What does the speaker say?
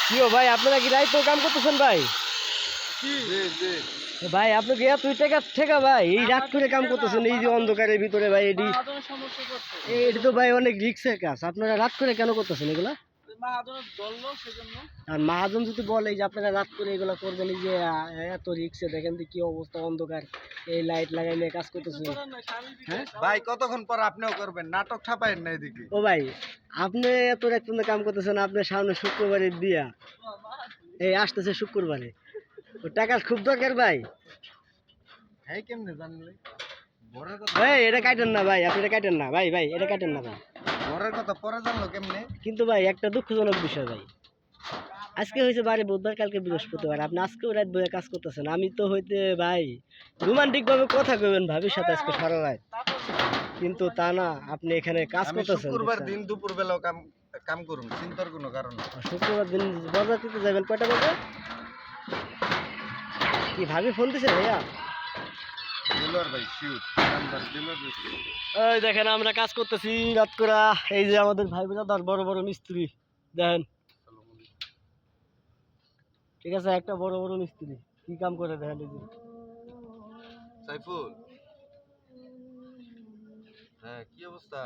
কিও ভাই আপনারা কি রাইতো কাম করতেছেন ভাই? জি জি ভাই আপনি কি তুই টেকা ঠেকা ভাই এই রাত করে কাম করতেছেন এই যে অন্ধকারের ভিতরে ভাই এটি মাহাজনের সমস্যা করছে। এটি তো ভাই অনেক রিক্সের কাজ। আপনারা রাত করে কেন করতেছেন এগুলা? মাহাজনের ধরলো সেজন্য। আর মহাজন যদি বলে যে আপনারা রাত করে এগুলো করবেন এই যে এত রিক্সে দেখেন তো কি অবস্থা অন্ধকার এই লাইট লাগাইলে কাজ করতেছেন। হ্যাঁ ভাই কতক্ষণ পর আপনিও করবেন নাটক ছাপায়েন না এদিকে ও ভাই আপনি এত রাত পর্যন্ত কাম করতেছেন আপনার সামনে শুক্রবারে দিয়া এই আসতেছে শুক্রবারে তো টাকার খুব দরকার ভাই। হ্যাঁ কেমনে জানলে বরের কথা এই এটা কাটেন না ভাই আপনি এটা কাটেন না ভাই ভাই এটা কাটেন না ভাই। বরের কথা পরে জানলো কেমনে কিন্তু ভাই একটা দুঃখজনক বিষয় ভাই আজকে হয়েছে বারে বুধবার কালকে বৃহস্পতিবার আপনি আজকেও রাত বয়ে কাজ করতেছেন আমি তো হইতে ভাই রোমান্টিক ভাবে কথা কইবেন ভাবির সাথে আজকে সারা রাত কিন্তু তা না আপনি এখানে কাজ আমি করতেছেন। শুক্রবার দিন দুপুর বেলাও কাম কাম করুন চিন্তার কোনো কারণ নেই শুক্রবার দিন বাজার দিতে যাবেন কয়টা বাজে কি ভাবি ফোন দিছে ভাইয়া? দিলওয়ার ভাই শিউট নাম্বার দিলওয়ার ভাই shoot। এই দেখেন আমরা কাজ করতেছি রাত করা এই যে আমাদের ভাই বোনাদার বড় বড় মিস্ত্রি দেখেন ঠিক আছে একটা বড় বড় মিস্ত্রি কি কাম করে দেখেন এই যে সাইফুল হ্যাঁ কি অবস্থা